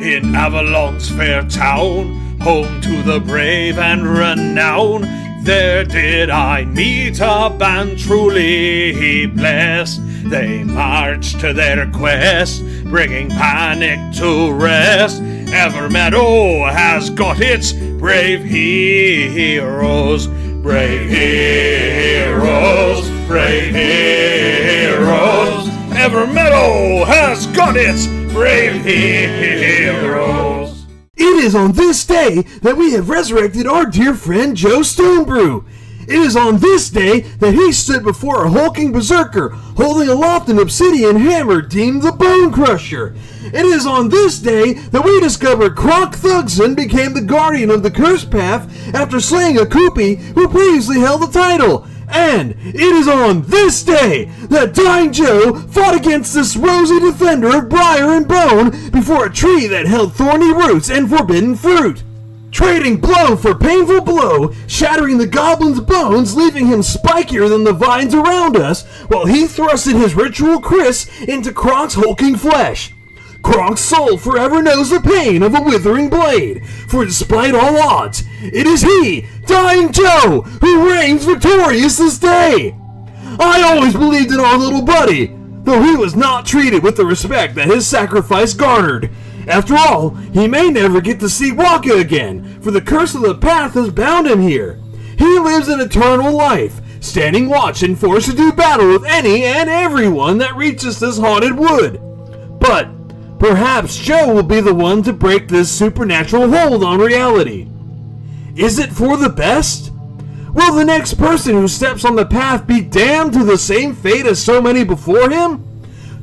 in Avalon's fair town, home to the brave and renowned. There did I meet a band truly blessed. They marched to their quest, bringing panic to rest. Evermeadow has got its brave heroes. Brave heroes, brave heroes. Evermeadow has got its brave heroes. It is on this day that we have resurrected our dear friend Joe Stonebrew. It is on this day that he stood before a hulking berserker, holding aloft an obsidian hammer deemed the Bone Crusher. It is on this day that we discovered Kronk Thugson became the guardian of the Cursed Path after slaying a Koopy who previously held the title. And it is on this day that Dying Joe fought against this rosy defender of briar and bone before a tree that held thorny roots and forbidden fruit. Trading blow for painful blow, shattering the goblin's bones, leaving him spikier than the vines around us, while he thrusted his ritual kriss into Kronk's hulking flesh. Kronk's soul forever knows the pain of a withering blade, for despite all odds, it is he, Dying Joe, who reigns victorious this day. I always believed in our little buddy, though he was not treated with the respect that his sacrifice garnered. After all, he may never get to see Waka again, for the curse of the path has bound him here. He lives an eternal life, standing watch and forced to do battle with any and everyone that reaches this haunted wood. But perhaps Joe will be the one to break this supernatural hold on reality. Is it for the best? Will the next person who steps on the path be damned to the same fate as so many before him?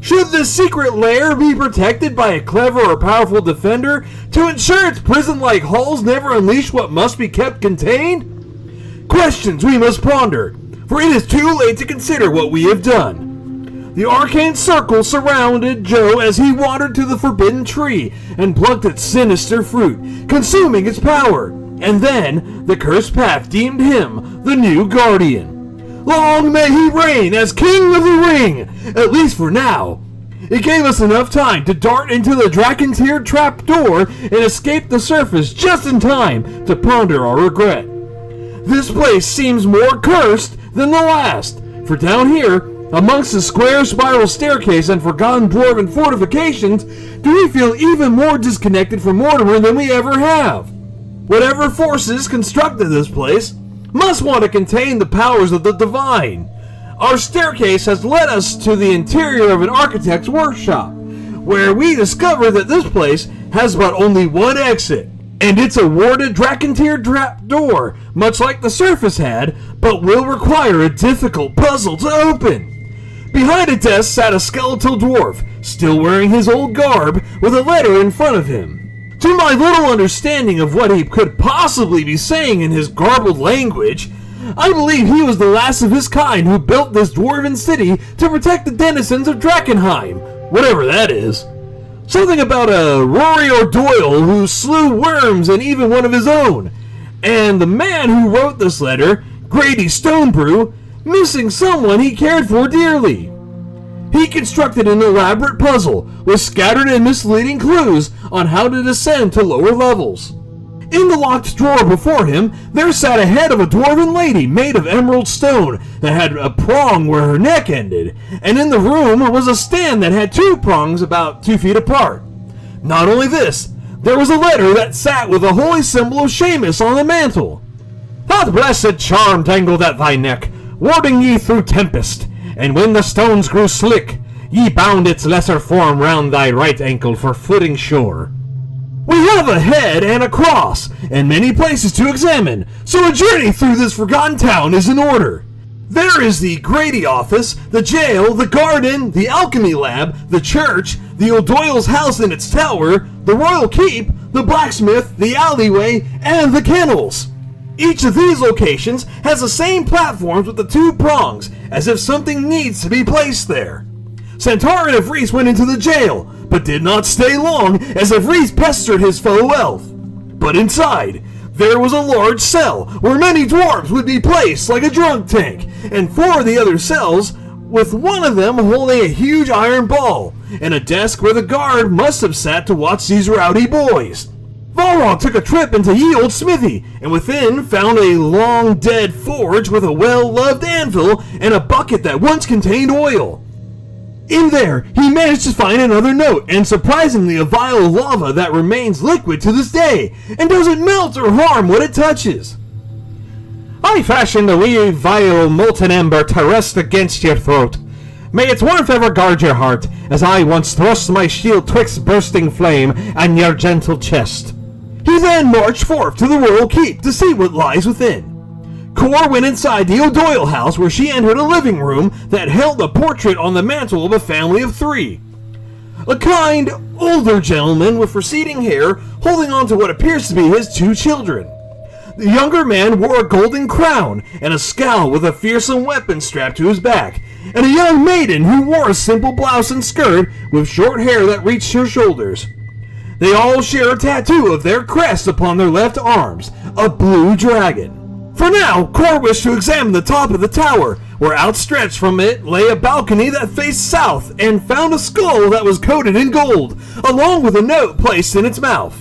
Should this secret lair be protected by a clever or powerful defender to ensure its prison-like halls never unleash what must be kept contained? Questions we must ponder, for it is too late to consider what we have done. The arcane circle surrounded Joe as he wandered to the forbidden tree and plucked its sinister fruit, consuming its power, and then the cursed path deemed him the new guardian. Long may he reign as King of the Ring, at least for now. It gave us enough time to dart into the Drakenteer trapdoor and escape the surface just in time to ponder our regret. This place seems more cursed than the last, for down here, amongst the square spiral staircase and forgotten dwarven fortifications, do we feel even more disconnected from Mortimer than we ever have. Whatever forces constructed this place must want to contain the powers of the divine. Our staircase has led us to the interior of an architect's workshop, where we discover that this place has but only one exit, and it's a warded Drakenteer trapdoor, much like the surface had, but will require a difficult puzzle to open. Behind a desk sat a skeletal dwarf, still wearing his old garb, with a letter in front of him. To my little understanding of what he could possibly be saying in his garbled language, I believe he was the last of his kind who built this dwarven city to protect the denizens of Drakenheim, whatever that is. Something about a Rory O'Doyle who slew worms and even one of his own, and the man who wrote this letter, Grady Stonebrew, missing someone he cared for dearly. He constructed an elaborate puzzle with scattered and misleading clues on how to descend to lower levels. In the locked drawer before him, there sat a head of a dwarven lady made of emerald stone that had a prong where her neck ended, and in the room was a stand that had two prongs about 2 feet apart. Not only this, there was a letter that sat with a holy symbol of Seamus on the mantle. That blessed charm tangled at thy neck, warding ye through tempest, and when the stones grew slick, ye bound its lesser form round thy right ankle for footing shore. We have a head and a cross, and many places to examine, so a journey through this forgotten town is in order. There is the Grady office, the jail, the garden, the alchemy lab, the church, the O'Doyle's house and its tower, the royal keep, the blacksmith, the alleyway, and the kennels. Each of these locations has the same platforms with the two prongs, as if something needs to be placed there. Centauran of Reese went into the jail, but did not stay long, as of Reese pestered his foe Elf. But inside, there was a large cell, where many dwarves would be placed like a drunk tank, and 4 of the other cells, with one of them holding a huge iron ball, and a desk where the guard must have sat to watch these rowdy boys. Balrog took a trip into ye old smithy, and within found a long-dead forge with a well-loved anvil and a bucket that once contained oil. In there, he managed to find another note, and surprisingly a vial of lava that remains liquid to this day, and doesn't melt or harm what it touches. I fashioned a wee vial of molten ember to rest against your throat. May its warmth ever guard your heart, as I once thrust my shield twixt bursting flame and your gentle chest. He then marched forth to the royal keep to see what lies within. Cor went inside the O'Doyle house, where she entered a living room that held a portrait on the mantel of a family of 3. A kind, older gentleman with receding hair holding on to what appears to be his 2 children. The younger man wore a golden crown and a scowl with a fearsome weapon strapped to his back, and a young maiden who wore a simple blouse and skirt with short hair that reached her shoulders. They all share a tattoo of their crest upon their left arms, a blue dragon. For now, Cor wished to examine the top of the tower, where outstretched from it lay a balcony that faced south, and found a skull that was coated in gold, along with a note placed in its mouth.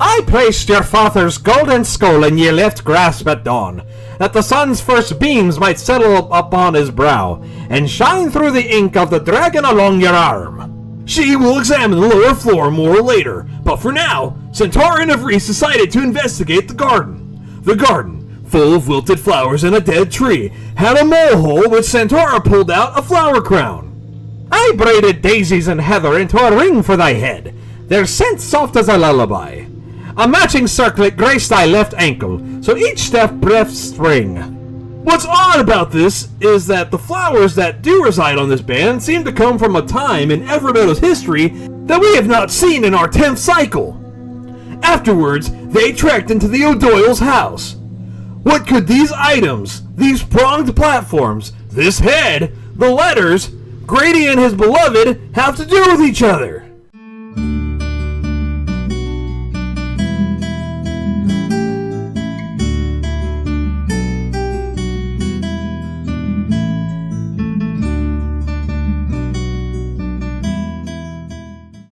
I placed your father's golden skull in ye left grasp at dawn, that the sun's first beams might settle upon his brow, and shine through the ink of the dragon along your arm. She will examine the lower floor more later, but for now, Centaur and Avrice decided to investigate the garden. The garden, full of wilted flowers and a dead tree, had a mole hole which Centaur pulled out a flower crown. I braided daisies and heather into a ring for thy head, their scent soft as a lullaby. A matching circlet graced thy left ankle, so each step breathed spring. What's odd about this is that the flowers that do reside on this band seem to come from a time in Evermeadow's history that we have not seen in our 10th cycle. Afterwards, they trekked into the O'Doyle's house. What could these items, these pronged platforms, this head, the letters, Grady and his beloved have to do with each other?